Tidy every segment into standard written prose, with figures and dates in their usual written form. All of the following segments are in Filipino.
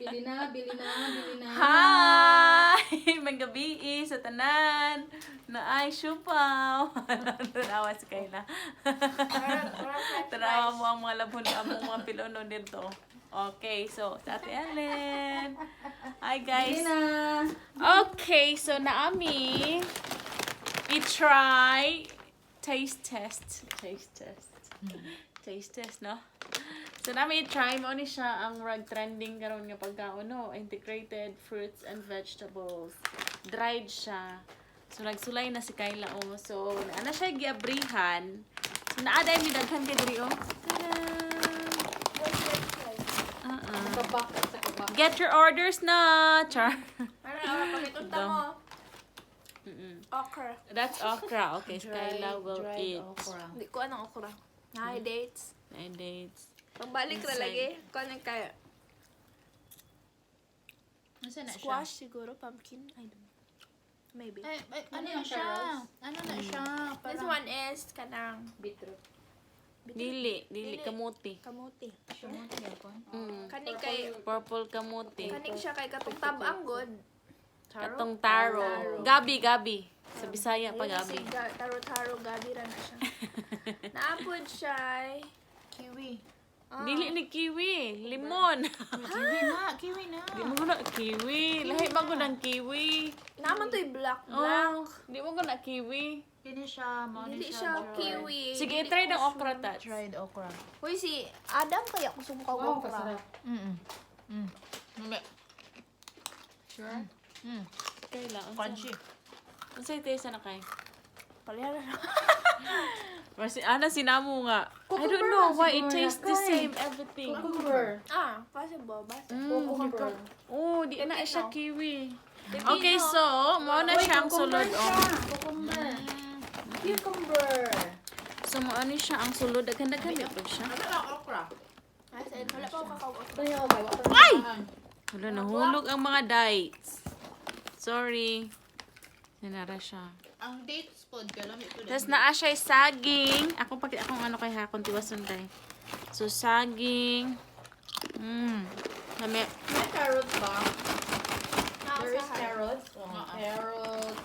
Bili na, bili na, bili na. Hi! May gabi sa tanan. Na ay siupaw. Tanawa si Kayla. Tanawa mo ang mga labon ang mga pilono dito. Okay, so sa Ate Ellen. Hi guys. Bili na. Okay, so naami i-try taste test. Taste test, no? So namin i-try mo ni siya ang rag trending karon nga pagkaon, no? Integrated fruits and vegetables. Dried siya. So nagsulay na si Kayla, oh. So ana siya giabrihan. So naaday mi daghan kay diri, oh. Kabak sa kabak. Get your orders na, Char. Pakitunta mo. Okra. That's okra. Okay, so Kayla will eat. Okra. Hindi ko anong okra. Hi, dates. And dates. Pagbalik na lagi. Kung anong kaya. Nasaan na siya? Squash siguro, pumpkin. I don't know. Maybe. Ano na siya? Ano na siya? This one is kanang Beetroot. Dili kamuti. kamuti. Kamuti ako. Kaning kay Purple kamuti. kaning siya kay katong tabang god. Katong taro. Gabi. Sa Bisaya pa gabi. Taro gabi ra na siya. Naapod siya. Kiwi. Dili ni kiwi, limon. Kiwi na. Di mo na kiwi. Lahi ba ko ng kiwi? Naman to'y black. Oh, di mo ko na kiwi. Kini siya. Hindi siya kiwi. Sige, try ng okra touch. Tried okra. Uy, si Adam kaya gusto mo Wow, okra. kasarap. Mami. Sure? Kayla. Crunchy. Ang say taste na kay. Palihara na. Kasi sinamo nga. I don't Cucumber know lang why it siguro tastes the na, Kay. same everything. Cucumber. Possible. Basta. Cucumber. Oh, di na siya Pepino. kiwi. Pepino. Okay, so, mo na siyang sulod. Oh. Cucumber. Cucumber. So, mo ni siya ang sulod. Daghan-daghan po siya. Ano lang okra? Wala pa ako kakao. Ito yung okay. Ay! Wala, nahulog ang mga dates. Sorry. Nanara siya. Ang dates po, galamit ko Tapos naa siya saging. Akong ano kay hakon tiwason tay. So, saging. Lami. May carrots ba? There is Nausahan. carrots. Carrots.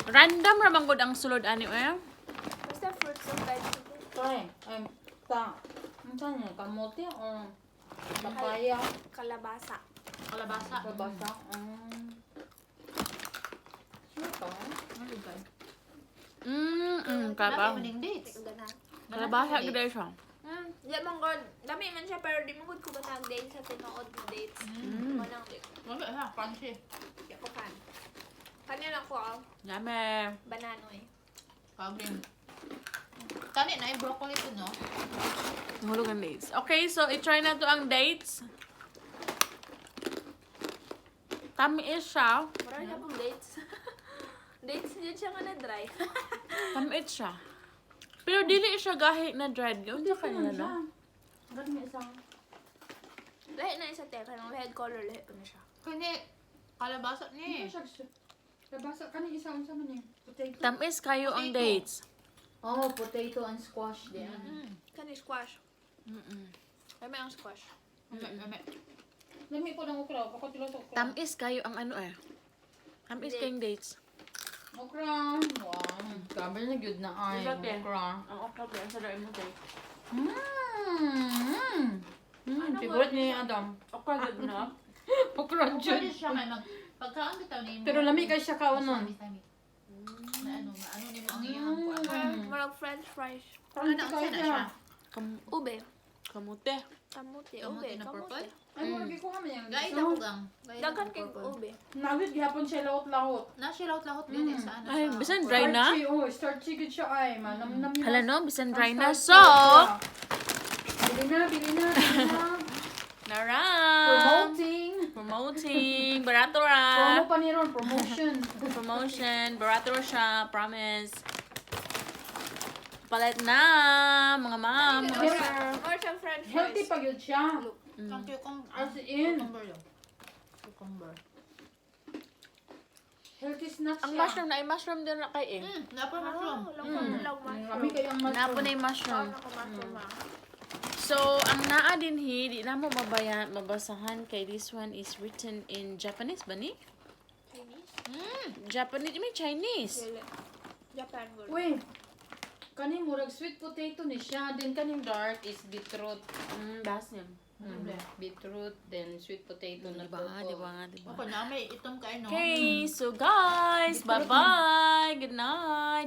Random ramang gud ang sulod ani eh. Basta fruits and vegetables. Kaya, ang saan yun? Kamote o papaya? Kalabasa. Kalabasa. Kabasa? Sure ka? Malugay. Kaba. Maning dates. Gana. Kalabasa gid siya. Di man god. Dami man siya pero di mo gud ko ganag date sa tinuod na dates. Manang date. Mami, ha? Crunchy. Di ako fan. Kanya lang ko Lami. bananoy. Kagrim. Kani na yung broccoli po, no? Nahulog ang dates. Okay, so i-try na to ang dates. Tamis siya. Marami na pong dates. Dates din siya nga na dry. Tamis siya. Pero dili siya gahi na dried. Unsa ka na no? Ba't may isang... Lahat na isa teka. Nang head color lahat pa na siya. Kani, kalabasa niya eh. Kabasa ka na isang sa man potato. Tamis kayo ang Potato. dates. Oh, potato and squash din. Kani squash. Kami ang squash. Mami. Lami ko ng okra. Pakatilo sa okra. Tamis kayo ang ano eh. Tamis kayong dates. Okra. Wow. Sabi na good na ay. Diba, te? Okra. Ang okra ba? Sa daim mo tayo. Favorite ni Adam. Okra good na. Okra Pwede dyan. siya may pagkaan bitaw ni mo. Pero lami kay siya kaunon. Na ano ni mo ang iyang Marag french fries. Parang Ano, tikay saan na siya. siya? Ube. Kamute. Kamuti. Kamuti Ube. na purple? Kamuti. Ay, marag ko kami yan. Gait ako gang. Daghan kay ube. Nawit gihapon siya lahot-lahot. Nasilaut-lahot din eh sa ano. Ay, sa- bisan dry na. Starchy, oh, starchy good siya ay. Manam-nam yun. Hala no, bisan dry na. Starchy So, siya. Bili na, bili na, bili na. naram. Promoting. Barato Promo ra. pa ni Ron, promotion. Promotion. Barato ra siya. Promise. Palit na, mga ma'am. Mga Pero- sir. Or siyang french Healthy fries. pa yun siya. Ang cucumber. As in. Cucumber yun. Cucumber. Healthy snacks Ang siya. mushroom na, ay mushroom din na kay eh. Napar mushroom. Lang mushroom. Kami kayang Napo na mushroom. yung mushroom. Mushroom. So, ang naa din di na mo mabasahan kay this one is written in Japanese ba ni? Chinese? Japanese, I mean Chinese. Dili. Japan girl. Uy, kaning murag sweet potato ni siya. Then kaning dark is beetroot. Basim. Beetroot, then sweet potato na Diba? purple. Ako na may itom kayo, no? Okay, so guys, bye-bye. Good night.